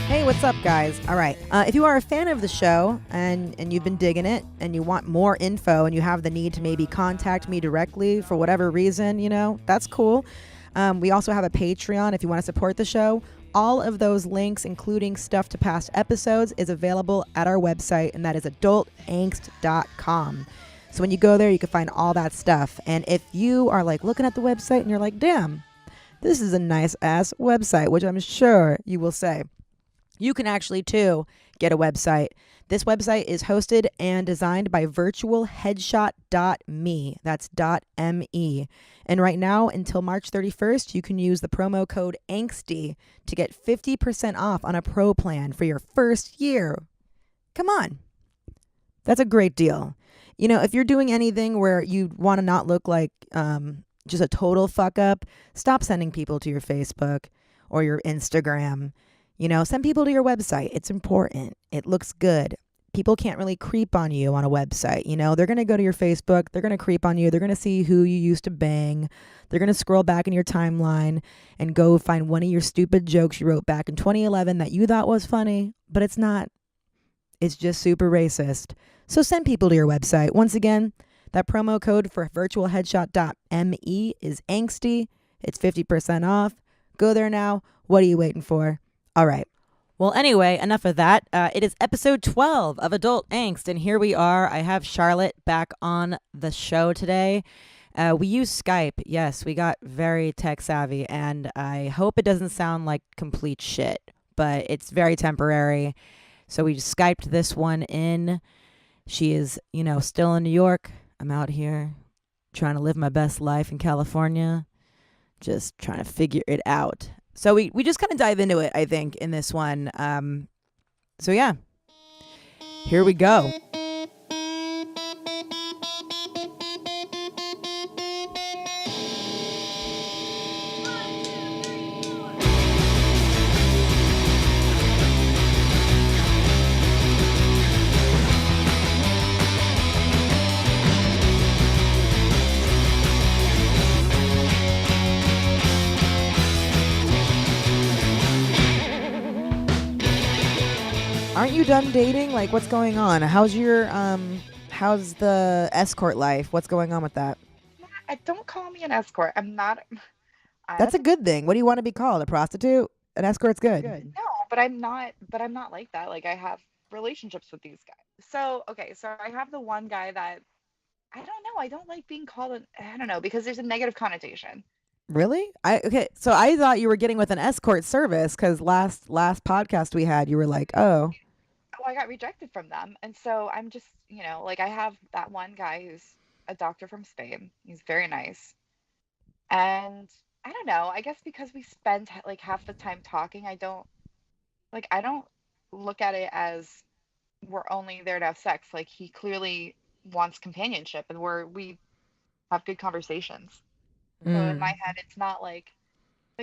Hey, what's up, guys? All right. If you are a fan of the show and you've been digging it and you want more info and you have the need to maybe contact me directly for whatever reason, that's cool. We also have a Patreon if you want to support the show. All of those links, including stuff to past episodes, is available at our website, and that is adultangst.com. So when you go there, you can find all that stuff. And if you are like looking at the website and you're like, damn, this is a nice ass website, which I'm sure you will say, you can actually, too, get a website. This website is hosted and designed by virtualheadshot.me. That's .me. And right now, until March 31st, you can use the promo code ANGSTY to get 50% off on a pro plan for your first year. Come on. That's a great deal. If you're doing anything where you want to not look like just a total fuck up, stop sending people to your Facebook or your Instagram. Send people to your website. It's important. It looks good. People can't really creep on you on a website. They're going to go to your Facebook. They're going to creep on you. They're going to see who you used to bang. They're going to scroll back in your timeline and go find one of your stupid jokes you wrote back in 2011 that you thought was funny, but it's not. It's just super racist. So send people to your website. Once again, that promo code for virtualheadshot.me is angsty. It's 50% off. Go there now. What are you waiting for? All right. Well, anyway, enough of that. It is episode 12 of Adult Angst, and here we are. I have Charlotte back on the show today. We use Skype. Yes, we got very tech savvy, and I hope it doesn't sound like complete shit, but it's very temporary. So we just Skyped this one in. She is, still in New York. I'm out here trying to live my best life in California, just trying to figure it out. So we just kind of dive into it, I think, in this one. So yeah, here we go. Aren't you done dating? Like, what's going on? How's the escort life? What's going on with that? Don't call me an escort. I'm not. That's a good thing. What do you want to be called? A prostitute? An escort's good. No, but I'm not. But I'm not like that. Like I have relationships with these guys. So okay, so I have the one guy that I don't know. I don't like being called an. I don't know because there's a negative connotation. Really? Okay. So I thought you were getting with an escort service because last podcast we had, you were like, oh. Oh, I got rejected from them, and so I'm just, like I have that one guy who's a doctor from Spain. He's very nice, and I don't know. I guess because we spend like half the time talking, I don't look at it as we're only there to have sex. Like he clearly wants companionship and we have good conversations. So in my Mm. head it's not like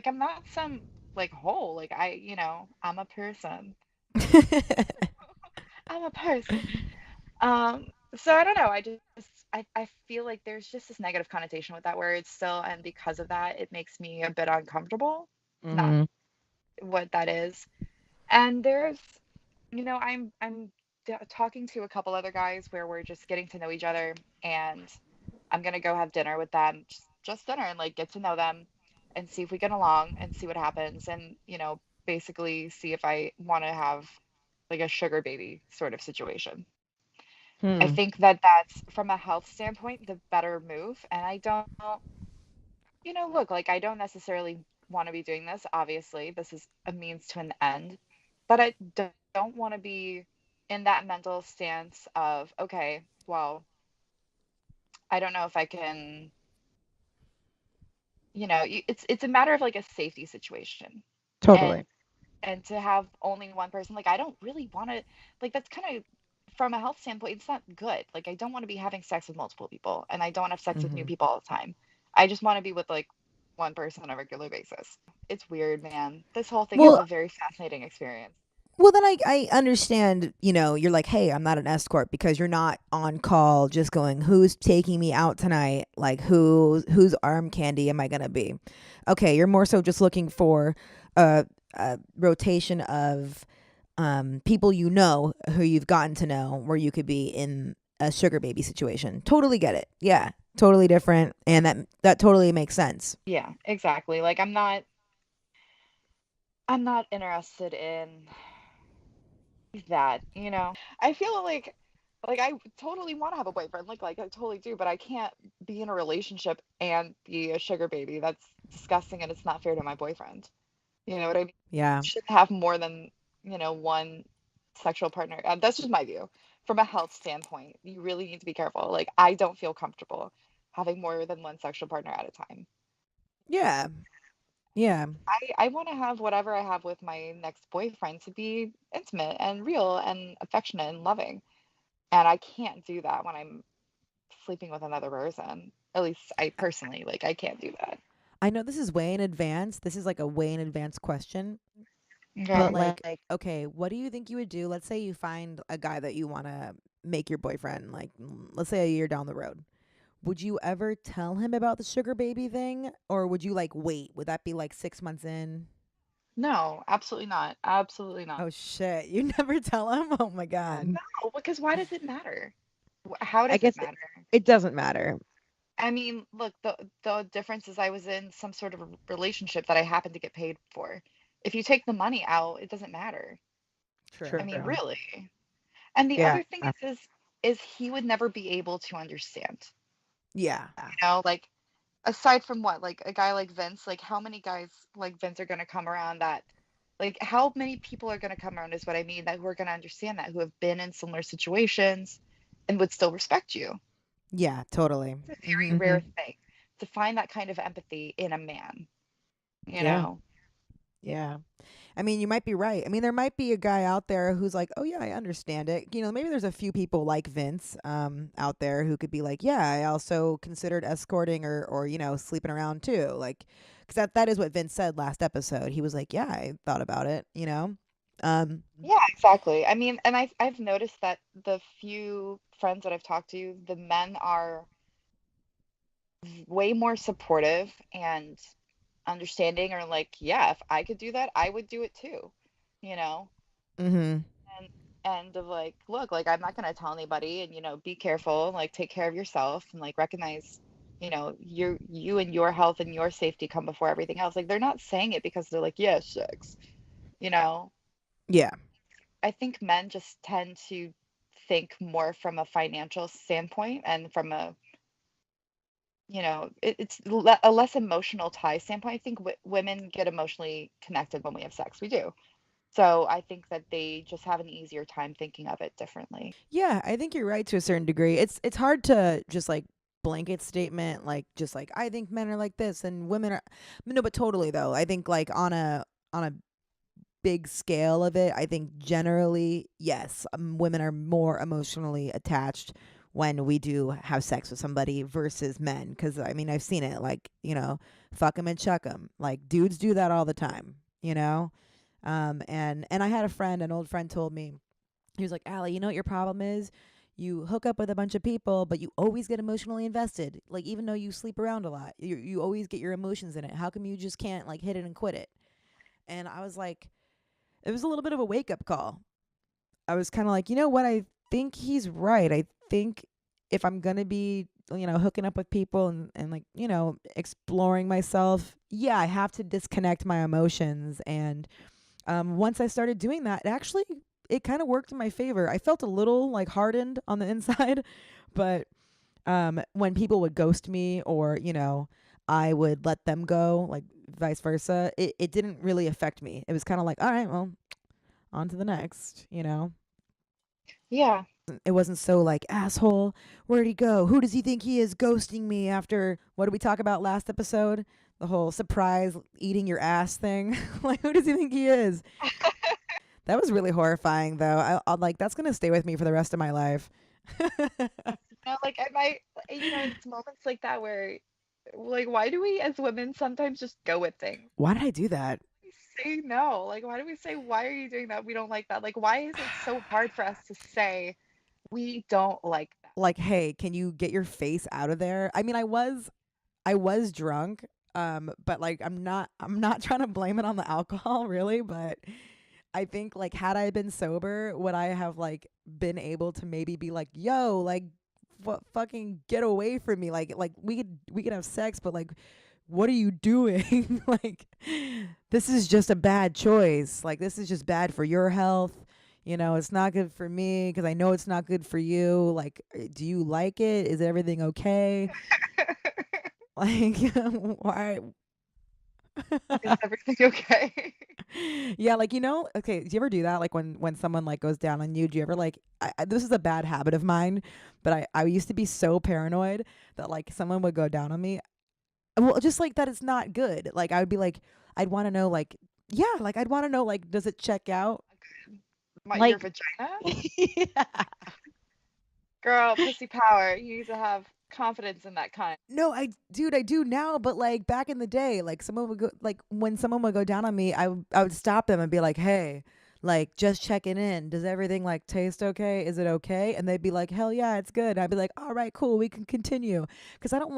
I'm not some like hole. Like I'm a person. I'm a person. So I don't know. I feel like there's just this negative connotation with that word still, and because of that it makes me a bit uncomfortable. It's not Mm-hmm. what that is. And there's I'm talking to a couple other guys where we're just getting to know each other, and I'm gonna go have dinner with them, just dinner, and like get to know them and see if we get along and see what happens, and basically see if I want to have like a sugar baby sort of situation. I Hmm. think that that's from a health standpoint the better move, and I don't, look, like I don't necessarily want to be doing this. Obviously, this is a means to an end, but I don't want to be in that mental stance of, okay, well, I don't know if I can, it's a matter of like a safety situation. Totally. And to have only one person, like I don't really want to, like that's kind of from a health standpoint, it's not good. Like I don't want to be having sex with multiple people, and I don't want to have sex with new Mm-hmm. people all the time. I just want to be with like one person on a regular basis. It's weird, man. This whole thing is Well, a very fascinating experience. then I understand, you're like, hey, I'm not an escort because you're not on call just going, who's taking me out tonight? Like, whose arm candy am I going to be? Okay, you're more so just looking for rotation of people you know who you've gotten to know where you could be in a sugar baby situation. Totally get it. Yeah, totally different, and that totally makes sense. Yeah, exactly. Like I'm not interested in that, you know. I feel like I totally want to have a boyfriend, like I totally do, but I can't be in a relationship and be a sugar baby. That's disgusting and it's not fair to my boyfriend. You know what I mean? Yeah. Should have more than, one sexual partner. That's just my view. From a health standpoint, you really need to be careful. Like I don't feel comfortable having more than one sexual partner at a time. Yeah. Yeah. I want to have whatever I have with my next boyfriend to be intimate and real and affectionate and loving. And I can't do that when I'm sleeping with another person. At least I personally, like, I can't do that. I know this is way in advance. This is like a way in advance question, but Okay. like, okay, what do you think you would do? Let's say you find a guy that you want to make your boyfriend, like, let's say a year down the road. Would you ever tell him about the sugar baby thing, or would you like wait? Would that be like 6 months in? No, absolutely not. Absolutely not. Oh shit, you never tell him? Oh my god. No, because why does it matter? How I does it guess matter? it doesn't matter. I mean, look, the difference is I was in some sort of a relationship that I happened to get paid for. If you take the money out, it doesn't matter. True. I mean, really. And the Yeah. other thing is he would never be able to understand. Yeah. Like aside from what, like a guy like Vince, like how many guys like Vince are gonna come around that like how many people are gonna come around is what I mean that who are gonna understand that, who have been in similar situations and would still respect you. Yeah, totally. It's a very Mhm. rare thing to find that kind of empathy in a man, you Yeah. know? Yeah. I mean, you might be right. I mean, there might be a guy out there who's like, "Oh yeah, I understand it." Maybe there's a few people like Vince out there who could be like, "Yeah, I also considered escorting or sleeping around too." Like cuz that is what Vince said last episode. He was like, "Yeah, I thought about it." Um Yeah, exactly. I mean, and I've noticed that the few friends that I've talked to, the men are way more supportive and understanding or like, yeah, if I could do that, I would do it too, you know? mhm. And of like, look, like I'm not gonna tell anybody and be careful, like take care of yourself and like recognize, you and your health and your safety come before everything else. Like they're not saying it because they're like, yeah, sex, you know? Yeah. I think men just tend to think more from a financial standpoint and from a a less emotional tie standpoint. I think women get emotionally connected when we have sex. We do. So I think that they just have an easier time thinking of it differently. Yeah, I think you're right to a certain degree. It's hard to just like blanket statement like just like I think men are like this and women are no, but totally though. I think like on a big scale of it, I think generally, yes, women are more emotionally attached when we do have sex with somebody versus men. Because I mean, I've seen it. Like fuck them and chuck them. Like dudes do that all the time. And I had a friend, an old friend, told me he was like, Allie, you know what your problem is? You hook up with a bunch of people, but you always get emotionally invested. Like even though you sleep around a lot, you always get your emotions in it. How come you just can't like hit it and quit it? And I was like, it was a little bit of a wake up call. I was kind of like, you know what? I think he's right. I think if I'm going to be, hooking up with people and like, exploring myself, yeah, I have to disconnect my emotions. And once I started doing that, it kind of worked in my favor. I felt a little like hardened on the inside, but when people would ghost me or, I would let them go, like vice versa, it didn't really affect me. It was kind of like, all right, well, on to the next. Yeah. It wasn't so like, asshole, where'd he go? Who does he think he is ghosting me after what did we talk about last episode? The whole surprise eating your ass thing. Like, who does he think he is? That was really horrifying, though. I'll like, that's going to stay with me for the rest of my life. Like I might, it's moments like that where, like, why do we as women sometimes just go with things? Why did I do that? We say no. Like, why do we say, why are you doing that? We don't like that. Like, why is it so hard for us to say we don't like that? Like, hey, can you get your face out of there? I mean, I was drunk. But like I'm not trying to blame it on the alcohol really, but I think like had I been sober, would I have like been able to maybe be like, yo, like fucking get away from me. Like we could have sex, but like what are you doing? Like this is just a bad choice. Like this is just bad for your health. You know, it's not good for me because I know it's not good for you. Like, do you like it? Is everything okay? Like, why? Is everything okay? Yeah, like okay, do you ever do that? Like when someone like goes down on you, do you ever like this is a bad habit of mine, but I used to be so paranoid that like someone would go down on me. Well, just like that it's not good. Like I would be like I'd want to know like yeah, like I'd want to know like does it check out? Your Like vagina? yeah. Girl, pussy power. You need to have confidence in that kind. No, dude, I do now, but like back in the day, like someone would go, like when someone would go down on me, I would stop them and be like, "Hey, like just checking in. Does everything like taste okay? Is it okay?" And they'd be like, "Hell yeah, it's good." I'd be like, "All right, cool, we can continue." Because I don't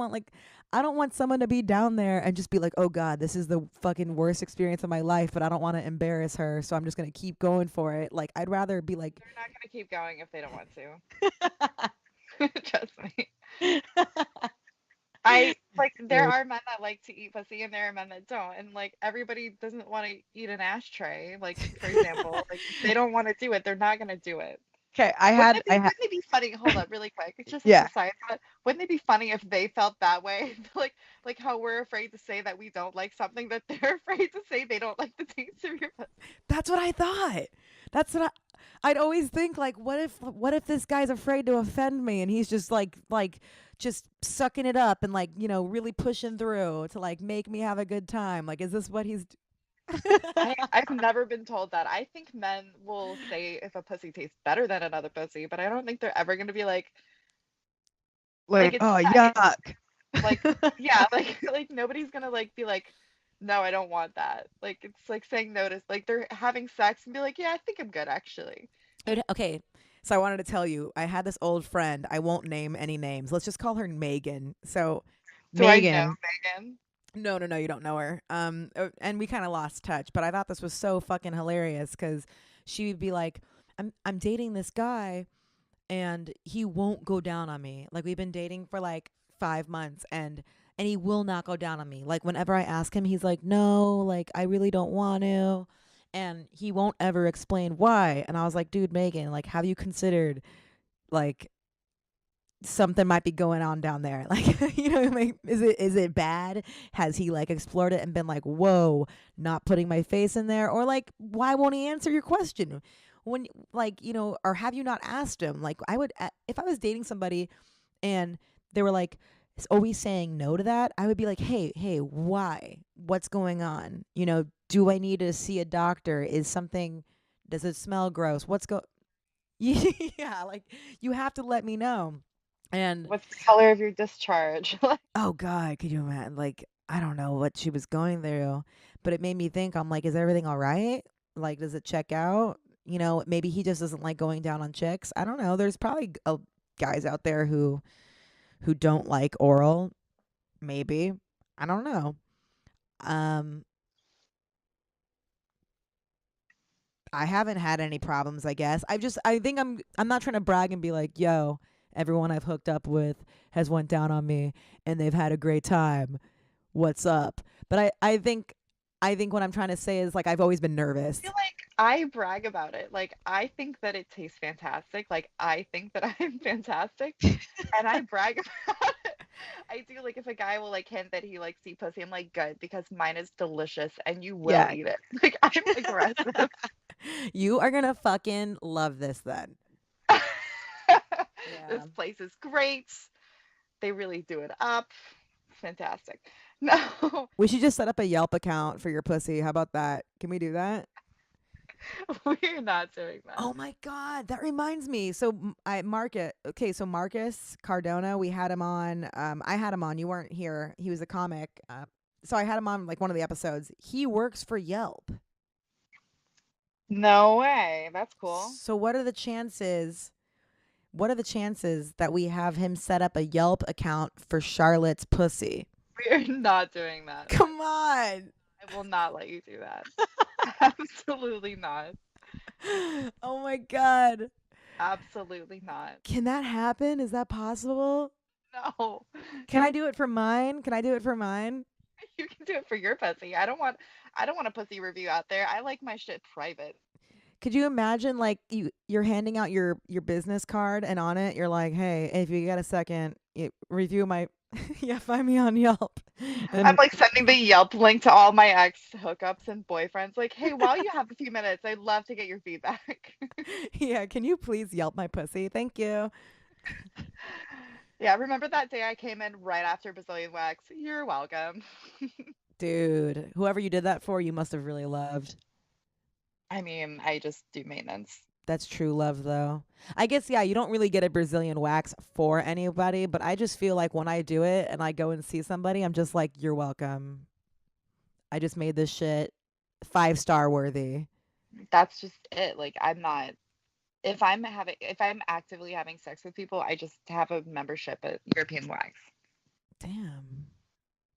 want someone to be down there and just be like, "Oh God, this is the fucking worst experience of my life," but I don't want to embarrass her, so I'm just gonna keep going for it. Like I'd rather be like, They're not gonna keep going if they don't want to. Trust me. I like there dude. are men that like to eat pussy and there are men that don't. And like everybody doesn't want to eat an ashtray. Like for example, like if they don't want to do it, they're not gonna do it. Okay, Wouldn't it be funny? Hold up, really quick. It's just yeah. a side thought. Wouldn't it be funny if they felt that way? Like how we're afraid to say that we don't like something, that they're afraid to say they don't like the taste of your pussy. That's what I thought. That's what I'd always think like what if this guy's afraid to offend me and he's just like just sucking it up and like, really pushing through to like make me have a good time. Like is this what he's I've never been told that. I think men will say if a pussy tastes better than another pussy, but I don't think they're ever gonna be like like, it's oh yeah, yuck. like yeah, like nobody's gonna like be like, no, I don't want that. Like it's like saying no to like they're having sex and be like, yeah, I think I'm good actually. Okay. So I wanted to tell you, I had this old friend. I won't name any names. Let's just call her Megan. So Do I know Megan, Megan? no, no, no, you don't know her. And we kind of lost touch, but I thought this was so fucking hilarious because she would be like, I'm dating this guy and he won't go down on me. Like we've been dating for like 5 months and he will not go down on me. Like whenever I ask him, he's like, "No, like I really don't want to." And he won't ever explain why. And I was like, "Dude, Megan, like have you considered like something might be going on down there?" Like, like is it bad? Has he like explored it and been like, "Whoa, not putting my face in there?" Or like, why won't he answer your question? When like, or have you not asked him? Like I would if I was dating somebody and they were like always saying no to that, I would be like, hey, why? What's going on? Do I need to see a doctor? Is something, does it smell gross? Yeah, like you have to let me know. And What's the color of your discharge? oh God, could you imagine? Like, I don't know what she was going through, but it made me think, I'm like, is everything all right? Like, does it check out? Maybe he just doesn't like going down on chicks. I don't know. There's probably guys out there who don't like oral. Maybe. I don't know. Um, I haven't had any problems, I guess. I think I'm not trying to brag and be like, yo, everyone I've hooked up with has went down on me and they've had a great time. What's up? But I think what I'm trying to say is like I've always been nervous. Feel like I brag about it. Like I think that it tastes fantastic. Like I think that I'm fantastic, and I brag about it. I do. Like if a guy will like hint that he likes to eat pussy, I'm like good because mine is delicious and you will Yeah. eat it. Like I'm aggressive. You are gonna fucking love this then. This Yeah. place is great. They really do it up. Fantastic. No, We should just set up a Yelp account for your pussy. How about that? Can we do that? we're not doing that. Oh my God, that reminds me. So I Market. Okay, so Marcus Cardona, we had him on. I had him on. You weren't here. He was a comic. So I had him on like one of the episodes. He works for Yelp. No way. That's cool. So what are the chances? What are the chances that we have him set up a Yelp account for Charlotte's pussy? We're not doing that. Come on. I will not let you do that. Absolutely not. Oh my God. Absolutely not. Can that happen? Is that possible? No. Can I Don't. do it for mine? Can I do it for mine? You can do it for your pussy. I don't want a pussy review out there. I like my shit private. Could you imagine like you're handing out your business card and on it you're like, "Hey, if you got a second, review my yeah, find me on Yelp." I'm And like sending the Yelp link to all my ex hookups and boyfriends. Like, hey, while you have a few minutes, I'd love to get your feedback. yeah, can you please Yelp my pussy? Thank you. Yeah, remember that day I came in right after Brazilian wax? You're welcome. Dude, whoever you did that for, you must have really loved. I mean, I just do maintenance. That's true love, though. I guess, yeah, you don't really get a Brazilian wax for anybody, but I just feel like when I do it and I go and see somebody, I'm just like, you're welcome. I just made this shit 5-star worthy. That's just it. Like, I'm not, if I'm actively having sex with people, I just have a membership at European Wax. Damn.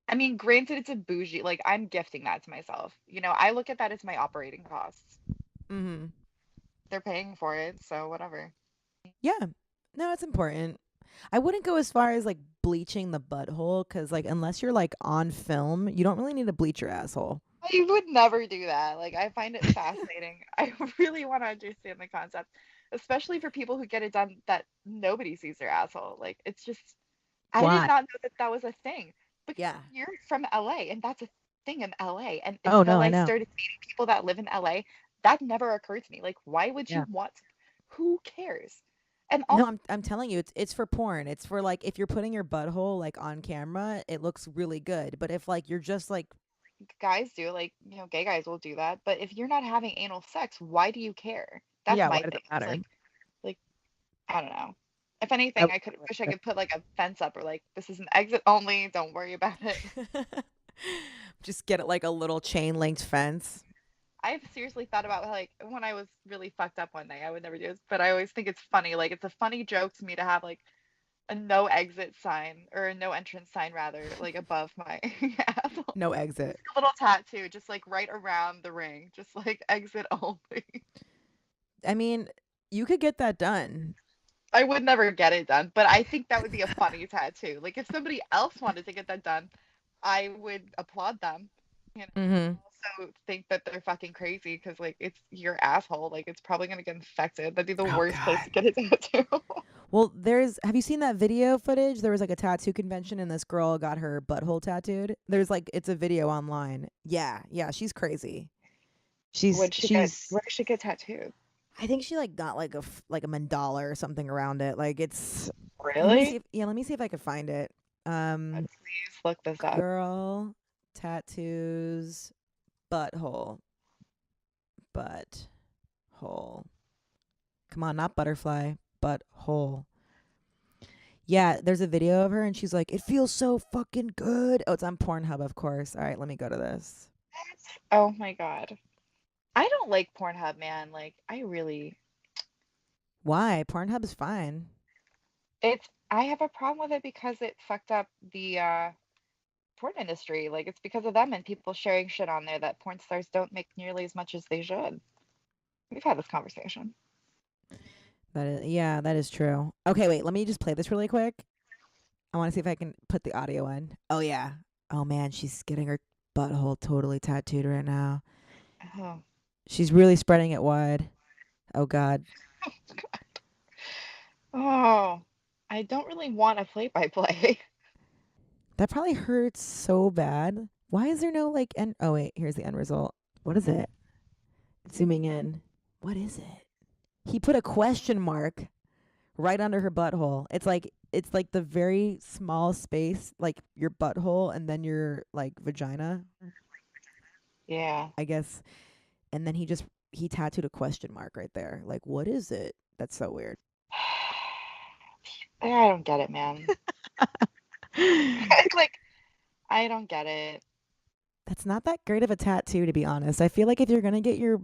I mean, granted, it's a bougie, like, I'm gifting that to myself. I look at that as my operating costs. Mm-hmm. They're paying for it, so whatever. Yeah. No, it's important. I wouldn't go as far as like bleaching the butthole because, like, unless you're like on film, you don't really need to bleach your asshole. I would never do that. Like, I find it fascinating. I really want to understand the concept, especially for people who get it done that nobody sees their asshole. Like, it's just, I did Why? not know that that was a thing. Because Yeah. you're from LA, and that's a thing in LA. And Oh, no, until I I know. started meeting people that live in LA, that never occurred to me. Like, why would Yeah. you want? Who cares? And No, also, I'm telling you, it's for porn. It's for like if you're putting your butthole like on camera, it looks really good. But if like you're just like, guys do, like, gay guys will do that. But if you're not having anal sex, why do you care? That's yeah, why my does thing. it It's matter? like I don't know. If I anything, I could wish I could put like a fence up or like this is an exit only. Don't worry about it. just get it like a little chain linked fence. I've seriously thought about like when I was really fucked up one night. I would never do this, but I always think it's funny. Like it's a funny joke to me to have like a no exit sign or a no entrance sign rather, like above my asshole. No Just exit. a little tattoo, just like right around the ring, just like exit only. I mean, you could get that done. I would never get it done, but I think that would be a funny tattoo. Like if somebody else wanted to get that done, I would applaud them. Mm-hmm. Also think that they're fucking crazy because like it's your asshole. Like it's probably gonna get infected. That'd be the Oh worst place God. to get a tattoo. Well, have you seen that video footage? There was like a tattoo convention and this girl got her butthole tattooed. There's like it's a video online. Yeah, yeah, she's crazy. She's Would she get? she's Where did she get tattooed? I think she like got like like a mandala or something around it. Like it's Really? let me see if I could find it. Please look this up. Girl tattoos butthole. Butthole. Come on, not butterfly, butthole. Yeah, there's a video of her and she's like, it feels so fucking good. Oh, it's on Pornhub, of course. All right, let me go to this. Oh my God. I don't like Pornhub, man. Like I really, Why? Pornhub is fine. I have a problem with it because it fucked up the porn industry. Like it's because of them and people sharing shit on there that porn stars don't make nearly as much as they should. We've had this conversation. Yeah, that is true. Okay, wait, let me just play this really quick. I want to see if I can put the audio in. Oh yeah. Oh man, she's getting her butthole totally tattooed right now. Oh, She's really spreading it wide. Oh god. oh, I don't really want a play-by-play. That probably hurts so bad. Why is there no like end? Oh wait, here's the end result. What is it? Zooming in. What is it? He put a question mark right under her butthole. It's like the very small space, like your butthole and then your like vagina, Yeah. I guess. And then he tattooed a question mark right there. Like, what is it? That's so weird. I don't get it, man. Like, I don't get it. That's not that great of a tattoo, to be honest. I feel like if you're gonna get your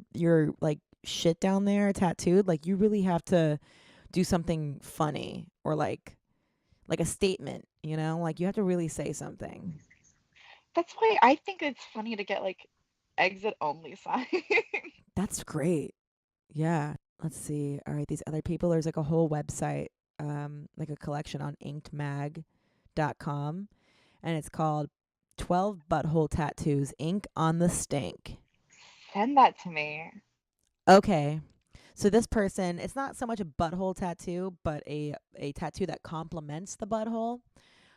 like shit down there tattooed, like you really have to do something funny or like a statement, you know? Like you have to really say something. That's why I think it's funny to get like exit only signs. That's great. Yeah. Let's see. All right, these other people, there's like a whole website, like a collection on inkedmag.com, and it's called 12 Butthole Tattoos Ink on the Stink. Send that to me. Okay. So this person, it's not so much a butthole tattoo, but a tattoo that complements the butthole.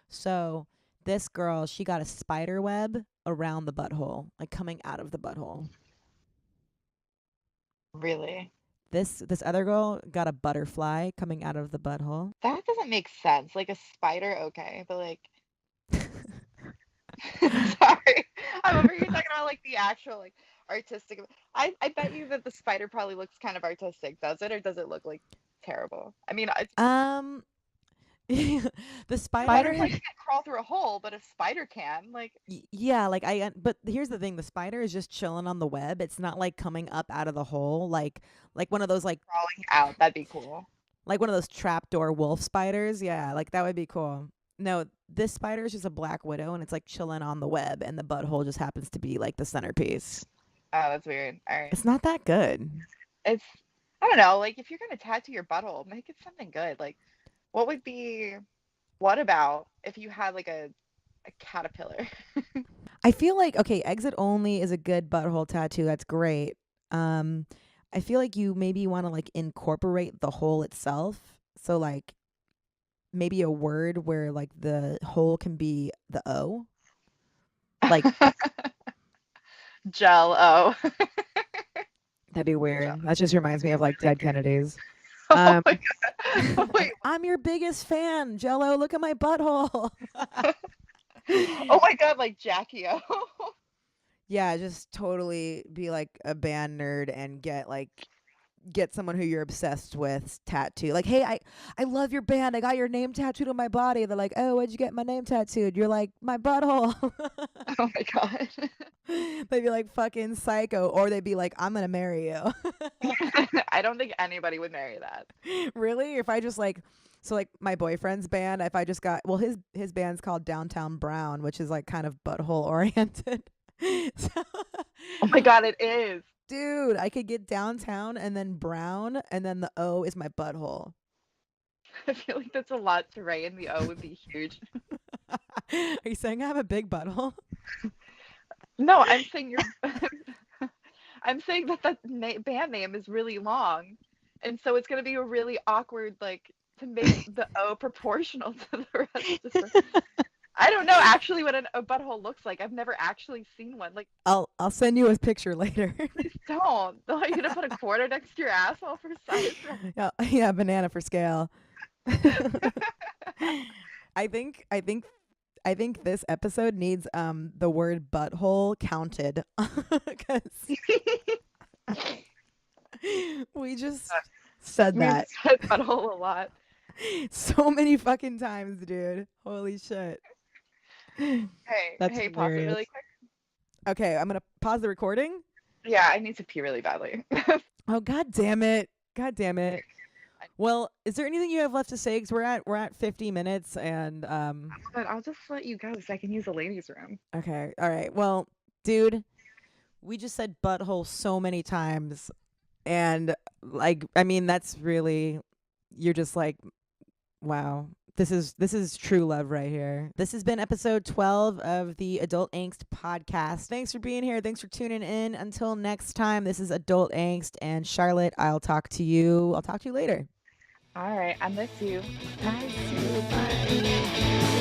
So this girl, she got a spider web around the butthole, like coming out of the butthole. Really? This other girl got a butterfly coming out of the butthole. That doesn't make sense. Like a spider, okay, but like, sorry, I'm over here talking about like the actual like artistic. I bet you that the spider probably looks kind of artistic, does it, or does it look like terrible? I mean, um the spider, spiders like can't crawl through a hole, but a spider can. Like, yeah, like but here's the thing, the spider is just chilling on the web. It's not like coming up out of the hole like one of those crawling out, that'd be cool. like one of those trapdoor wolf spiders. Yeah, like that would be cool. No, this spider is just a black widow, and it's like chilling on the web, and the butthole just happens to be like the centerpiece. Oh, that's weird. All right. It's not that good. It's, I don't know, like if you're gonna tattoo your butthole, make it something good. Like, what would be, what about if you had like a caterpillar? I feel like, okay, exit only is a good butthole tattoo. That's great. Um, I feel like you maybe want to like incorporate the hole itself. So like maybe a word where like the hole can be the O. Like Gel-O. that'd be weird. That just reminds me of like dead Kennedys. Oh Um, my God. Wait. I'm your biggest fan, Jello. Look at my butthole. Oh my God, like Jackie O. Yeah, just totally be like a band nerd and get someone who you're obsessed with tattoo. Like, hey, I love your band. I got your name tattooed on my body. They're like, oh, where'd you get my name tattooed? You're like, my butthole. Oh my God. They'd be like fucking psycho, or they'd be like, I'm gonna marry you. I don't think anybody would marry that. Really? If I just like, so like my boyfriend's band, if I just got, well, his band's called Downtown Brown, which is like kind of butthole oriented. So, Oh my God, it is. dude, I could get downtown and then brown, and then the O is my butthole. I feel like that's a lot to write, and the O would be huge. Are you saying I have a big butthole? No, I'm saying you're. I'm saying that band name is really long, and so it's gonna be a really awkward like to make the O proportional to the rest of the. I don't know actually what a butthole looks like. I've never actually seen one. Like, I'll send you a picture later. please don't. Are you gonna put a quarter next to your asshole for size? Yeah, yeah, banana for scale. I think I think I think this episode needs the word butthole counted because we just said We that said butthole a lot. so many fucking times, dude. Holy shit. Hey, That's hey, pause it hilarious. really quick. Okay, I'm gonna pause the recording. Yeah, I need to pee really badly. Oh, god damn it. God damn it. Well, is there anything you have left to say? Because we're at 50 minutes and But I'll just let you go so I can use the ladies' room. okay. All right. Well, dude, we just said butthole so many times, and like I mean that's really, you're just like, wow. This is true love right here. This has been episode 12 of the Adult Angst podcast. Thanks for being here. Thanks for tuning in. Until next time, this is Adult Angst and Charlotte. I'll talk to you later. All right, I miss you. Bye. See you. Bye.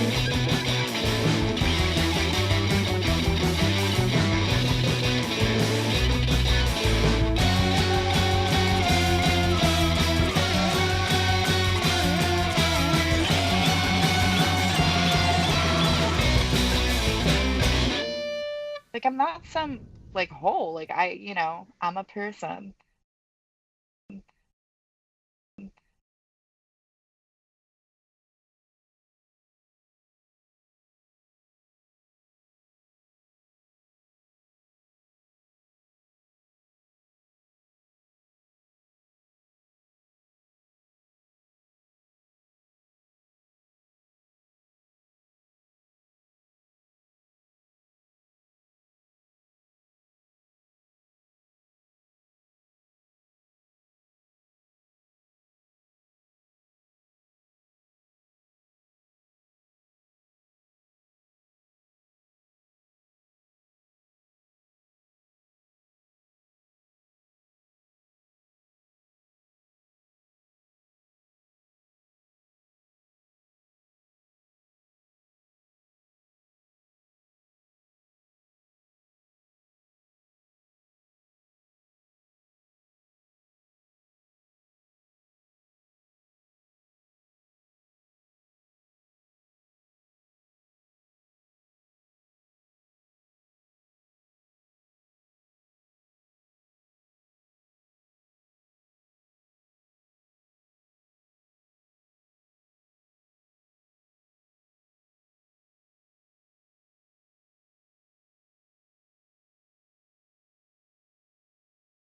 Like I'm not some like hole. Like I'm a person.